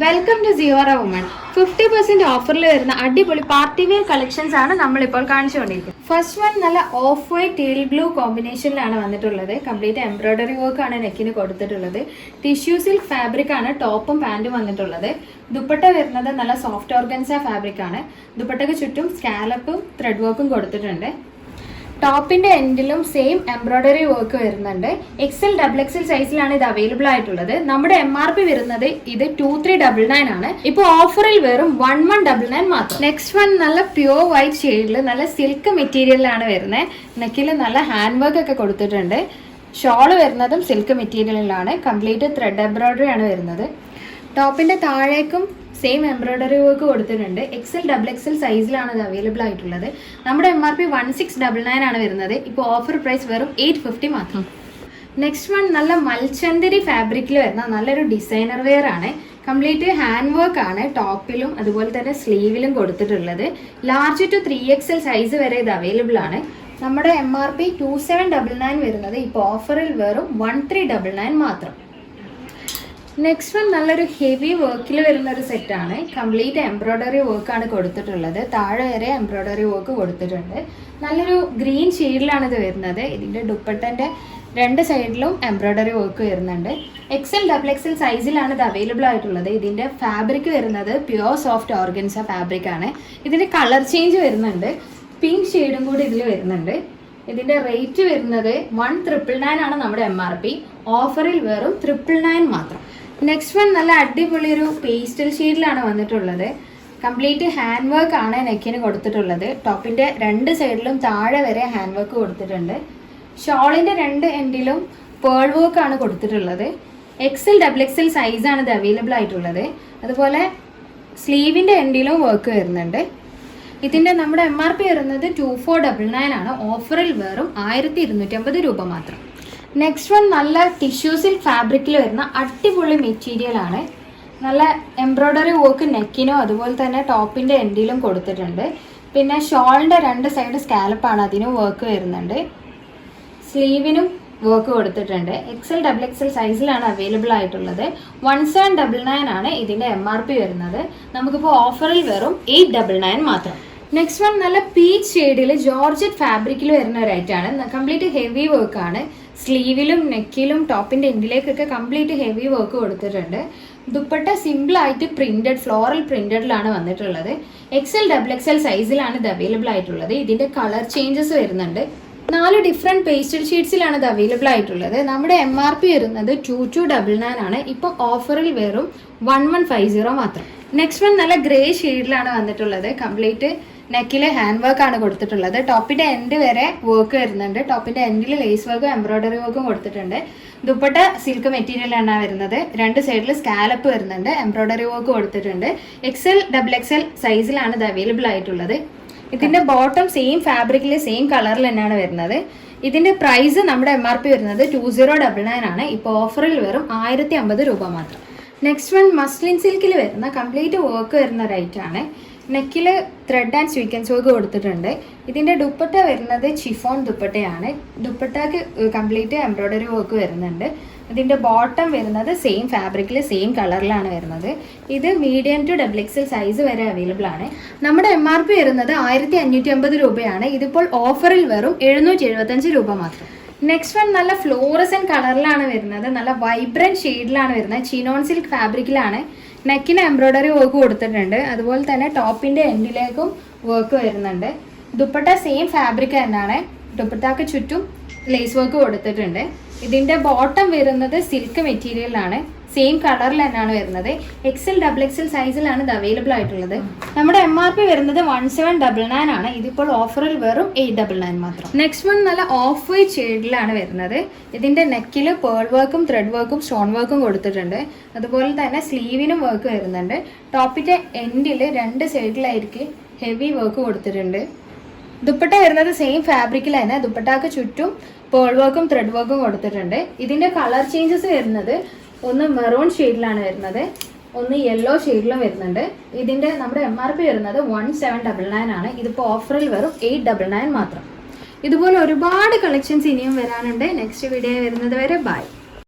Welcome to Sierra woman. 50% ഓഫറിൽ വരുന്ന അടിപൊളി പാർട്ടി വെയർ കളക്ഷൻസ് ആണ് നമ്മളിപ്പോൾ കാണിച്ചുകൊണ്ടിരിക്കുന്നത്. ഫസ്റ്റ് വൺ നല്ല ഓഫ് വൈറ്റ് ടീൽ ബ്ലൂ കോമ്പിനേഷനിലാണ് വന്നിട്ടുള്ളത്. കംപ്ലീറ്റ് എംബ്രോയിഡറി വർക്ക് ആണ് നെക്കിന് കൊടുത്തിട്ടുള്ളത്. ടിഷ്യൂ സിൽക്ക് ഫാബ്രിക് ആണ് ടോപ്പും പാന്റും വന്നിട്ടുള്ളത്. ദുപ്പട്ട വരുന്നത് നല്ല സോഫ്റ്റ് ഓർഗൻസ ഫാബ്രിക് ആണ്. ദുപ്പട്ടയ്ക്ക് ചുറ്റും സ്കാലപ്പും ത്രെഡ് വർക്കും കൊടുത്തിട്ടുണ്ട്. ടോപ്പിന്റെ എൻഡിലും സെയിം എംബ്രോയിഡറി വർക്ക് വരുന്നുണ്ട്. XL XXL സൈസിലാണ് ഇത് അവൈലബിൾ ആയിട്ടുള്ളത്. നമ്മുടെ MRP വരുന്നത് ഇത് 2399 ആണ്. ഇപ്പോൾ ഓഫറിൽ വെറും 1199 മാത്രം. നെക്സ്റ്റ് വൺ നല്ല പ്യൂർ വൈറ്റ് ഷെയ്ഡിൽ നല്ല സിൽക്ക് മെറ്റീരിയലിലാണ് വരുന്നത്. നെക്കിൽ നല്ല ഹാൻഡ് വർക്ക് ഒക്കെ കൊടുത്തിട്ടുണ്ട്. ഷോള് വരുന്നതും സിൽക്ക് മെറ്റീരിയലിലാണ്. കംപ്ലീറ്റ് ത്രെഡ് എംബ്രോയിഡറി ആണ് വരുന്നത്. ടോപ്പിന്റെ താഴേക്കും സെയിം എംബ്രോയിഡറി വർക്ക് കൊടുത്തിട്ടുണ്ട്. XL XXL സൈസിലാണ് ഇത് അവൈലബിൾ ആയിട്ടുള്ളത്. നമ്മുടെ MRP 1699 ആണ് വരുന്നത്. ഇപ്പോൾ ഓഫർ പ്രൈസ് വെറും 850 മാത്രം. നെക്സ്റ്റ് വൺ നല്ല മൽച്ചന്ദരി ഫാബ്രിക്കിൽ വരുന്ന നല്ലൊരു ഡിസൈനർ വെയർ ആണ്. കംപ്ലീറ്റ് ഹാൻഡ് വർക്ക് ആണ് ടോപ്പിലും അതുപോലെ തന്നെ സ്ലീവിലും കൊടുത്തിട്ടുള്ളത്. ലാർജ് ടു 3XL സൈസ് വരെ ഇത് അവൈലബിൾ ആണ്. നമ്മുടെ MRP 2799 വരുന്നത് ഇപ്പോൾ ഓഫറിൽ വെറും 1399 മാത്രം. നെക്സ്റ്റ് വൺ നല്ലൊരു ഹെവി വർക്കിൽ വരുന്ന ഒരു സെറ്റാണ്. കംപ്ലീറ്റ് എംബ്രോയിഡറി വർക്കാണ് കൊടുത്തിട്ടുള്ളത്. താഴെ വരെ എംബ്രോയിഡറി വർക്ക് കൊടുത്തിട്ടുണ്ട്. നല്ലൊരു ഗ്രീൻ ഷെയ്ഡിലാണ് ഇത് വരുന്നത്. ഇതിൻ്റെ ദുപ്പട്ടൻ്റെ രണ്ട് സൈഡിലും എംബ്രോയിഡറി വർക്ക് വരുന്നുണ്ട്. XL XXL സൈസിലാണ് ഇത് അവൈലബിൾ ആയിട്ടുള്ളത്. ഇതിൻ്റെ ഫാബ്രിക് വരുന്നത് പ്യുവർ സോഫ്റ്റ് ഓർഗൻസ ഫാബ്രിക് ആണ്. ഇതിൻ്റെ കളർ ചേഞ്ച് വരുന്നുണ്ട്. പിങ്ക് ഷെയ്ഡും കൂടി ഇതിൽ വരുന്നുണ്ട്. ഇതിൻ്റെ റേറ്റ് വരുന്നത് 1999 ആണ് നമ്മുടെ MRP. ഓഫറിൽ വെറും 999 മാത്രം. നെക്സ്റ്റ് വൺ നല്ല അടിപൊളി ഒരു പേസ്റ്റൽ ഷെയ്ഡിലാണ് വന്നിട്ടുള്ളത്. കംപ്ലീറ്റ് ഹാൻഡ് വർക്ക് ആണ് നെക്കിന് കൊടുത്തിട്ടുള്ളത്. ടോപ്പിൻ്റെ രണ്ട് സൈഡിലും താഴെ വരെ ഹാൻഡ് വർക്ക് കൊടുത്തിട്ടുണ്ട്. ഷോളിൻ്റെ രണ്ട് എൻഡിലും പേൾ വർക്ക് ആണ് കൊടുത്തിട്ടുള്ളത്. XL XXL സൈസാണ് ഇത് അവൈലബിൾ ആയിട്ടുള്ളത്. അതുപോലെ സ്ലീവിൻ്റെ എൻഡിലും വർക്ക് വരുന്നുണ്ട്. ഇതിൻ്റെ നമ്മുടെ MRP വരുന്നത് 2499 ആണ്. ഓഫറിൽ വെറും 1250 രൂപ മാത്രം. നെക്സ്റ്റ് വൺ നല്ല ടിഷ്യൂ സിൽക്ക് ഫാബ്രിക്കിൽ വരുന്ന അടിപൊളി മെറ്റീരിയൽ ആണ്. നല്ല എംബ്രോയിഡറി വർക്ക് നെക്കിനോ അതുപോലെ തന്നെ ടോപ്പിൻ്റെ എൻഡിലും കൊടുത്തിട്ടുണ്ട്. പിന്നെ ഷോളിൻ്റെ രണ്ട് സൈഡ് സ്കാലപ്പാണ്, അതിനും വർക്ക് വരുന്നുണ്ട്. സ്ലീവിനും വർക്ക് കൊടുത്തിട്ടുണ്ട്. XL XXL സൈസിലാണ് അവൈലബിൾ ആയിട്ടുള്ളത്. 1799 ആണ് ഇതിൻ്റെ MRP വരുന്നത്. നമുക്കിപ്പോൾ ഓഫറിൽ വെറും 899 മാത്രം. നെക്സ്റ്റ് വൺ നല്ല പീച്ച് ഷെയ്ഡിൽ ജോർജറ്റ് ഫാബ്രിക്കിൽ വരുന്ന ഒരു ഐറ്റാണ്. കംപ്ലീറ്റ് ഹെവി വർക്കാണ്. സ്ലീവിലും നെക്കിലും ടോപ്പിൻ്റെ എൻഡിലേക്കൊക്കെ കംപ്ലീറ്റ് ഹെവി വർക്ക് കൊടുത്തിട്ടുണ്ട്. ദുപ്പട്ട സിമ്പിളായിട്ട് പ്രിന്റഡ് ഫ്ലോറൽ പ്രിന്റഡിലാണ് വന്നിട്ടുള്ളത്. XL XXL സൈസിലാണ് ഇത് അവൈലബിൾ ആയിട്ടുള്ളത്. ഇതിൻ്റെ കളർ ചേഞ്ചസ് വരുന്നുണ്ട്. 4 ഡിഫറെൻറ്റ് പേസ്റ്റൽ ഷീറ്റ്സിലാണ് ഇത് അവൈലബിൾ ആയിട്ടുള്ളത്. നമ്മുടെ MRP വരുന്നത് 2299 ആണ്. ഇപ്പോൾ ഓഫറിൽ വെറും 1150 മാത്രം. നെക്സ്റ്റ് വൺ നല്ല ഗ്രേ ഷെയ്ഡിലാണ് വന്നിട്ടുള്ളത്. കംപ്ലീറ്റ് നെക്കിൽ ഹാൻഡ് വർക്ക് ആണ് കൊടുത്തിട്ടുള്ളത്. ടോപ്പിൻ്റെ എൻഡ് വരെ വർക്ക് വരുന്നുണ്ട്. ടോപ്പിൻ്റെ എൻഡിൽ ലേസ് വർക്കും എംബ്രോയിഡറി വർക്കും കൊടുത്തിട്ടുണ്ട്. ദുപ്പട്ട സിൽക്ക് മെറ്റീരിയലാണ് വരുന്നത്. രണ്ട് സൈഡിൽ സ്കാലപ്പ് വരുന്നുണ്ട്. എംബ്രോയിഡറി വർക്ക് കൊടുത്തിട്ടുണ്ട്. XL XXL സൈസിലാണ് ഇത് അവൈലബിൾ ആയിട്ടുള്ളത്. ഇതിൻ്റെ ബോട്ടം സെയിം ഫാബ്രിക്കിൽ സെയിം കളറിൽ തന്നെയാണ് വരുന്നത്. ഇതിൻ്റെ പ്രൈസ് നമ്മുടെ MRP വരുന്നത് 2099 ആണ്. ഇപ്പോൾ ഓഫറിൽ വെറും 1050 രൂപ മാത്രം. നെക്സ്റ്റ് വൺ മസ്ലിൻ സിൽക്കിൽ വരുന്ന കംപ്ലീറ്റ് വർക്ക് വരുന്ന റൈറ്റാണ്. നെക്കിൽ ത്രെഡ് ആൻഡ് സ്വീക്വൻസ് വർക്ക് കൊടുത്തിട്ടുണ്ട്. ഇതിൻ്റെ ദുപ്പട്ട വരുന്നത് ചിഫോൺ ദുപ്പട്ടയാണ്. ദുപ്പട്ടക്ക് കംപ്ലീറ്റ് എംബ്രോയിഡറി വർക്ക് വരുന്നുണ്ട്. ഇതിൻ്റെ ബോട്ടം വരുന്നത് സെയിം ഫാബ്രിക്കിൽ സെയിം കളറിലാണ് വരുന്നത്. ഇത് മീഡിയം ടു XXL സൈസ് വരെ അവൈലബിൾ ആണ്. നമ്മുടെ MRP വരുന്നത് 1550 രൂപയാണ്. ഇതിപ്പോൾ ഓഫറിൽ വെറും 775 രൂപ മാത്രം. നെക്സ്റ്റ് വൺ നല്ല ഫ്ലോറസൻ കളറിലാണ് വരുന്നത്. നല്ല വൈബ്രൻറ്റ് ഷെയ്ഡിലാണ് വരുന്നത്. ചിനോൺ സിൽക്ക് ഫാബ്രിക്കിലാണ്. നെക്കിന് എംബ്രോയിഡറി വർക്ക് കൊടുത്തിട്ടുണ്ട്. അതുപോലെ തന്നെ ടോപ്പിൻ്റെ എൻഡിലേക്കും വർക്ക് വരുന്നുണ്ട്. ദുപ്പട്ട സെയിം ഫാബ്രിക് തന്നെയാണ്. ദുപ്പട്ടക്ക് ചുറ്റും ലേസ് വർക്ക് കൊടുത്തിട്ടുണ്ട്. ഇതിൻ്റെ ബോട്ടം വരുന്നത് സിൽക്ക് മെറ്റീരിയലാണ്. സെയിം കളറിൽ തന്നെയാണ് വരുന്നത്. XL XXL സൈസിലാണ് ഇത് അവൈലബിൾ ആയിട്ടുള്ളത്. നമ്മുടെ MRP വരുന്നത് 1799 ആണ്. ഇതിപ്പോൾ ഓഫറിൽ വെറും 899 മാത്രം. നെക്സ്റ്റ് വൺ നല്ല ഓഫ് വൈറ്റ് ഷെയ്ഡിലാണ് വരുന്നത്. ഇതിൻ്റെ നെക്കിൽ പേൾ വർക്കും ത്രെഡ് വർക്കും സ്റ്റോൺ വർക്കും കൊടുത്തിട്ടുണ്ട്. അതുപോലെ തന്നെ സ്ലീവിനും വർക്ക് വരുന്നുണ്ട്. ടോപ്പിൻ്റെ എൻഡിൽ രണ്ട് സൈഡിലായിരിക്കും ഹെവി വർക്ക് കൊടുത്തിട്ടുണ്ട്. ദുപ്പട്ട വരുന്നത് സെയിം ഫാബ്രിക്കിൽ തന്നെ. ദുപ്പട്ടക്ക് ചുറ്റും പേൾ വർക്കും ത്രെഡ് വർക്കും കൊടുത്തിട്ടുണ്ട്. ഇതിൻ്റെ കളർ ചേഞ്ചസ് വരുന്നത് ഒന്ന് മെറൂൺ ഷെയ്ഡിലാണ് വരുന്നത്, ഒന്ന് യെല്ലോ ഷെയ്ഡിലും വരുന്നുണ്ട്. ഇതിൻ്റെ നമ്മുടെ MRP വരുന്നത് 1799 ആണ്. ഇതിപ്പോൾ ഓഫറിൽ വെറും 899 മാത്രം. ഇതുപോലെ ഒരുപാട് കളക്ഷൻസ് ഇനിയും വരാനുണ്ട്. നെക്സ്റ്റ് വീഡിയോ വരുന്നത് വരെ ബൈ.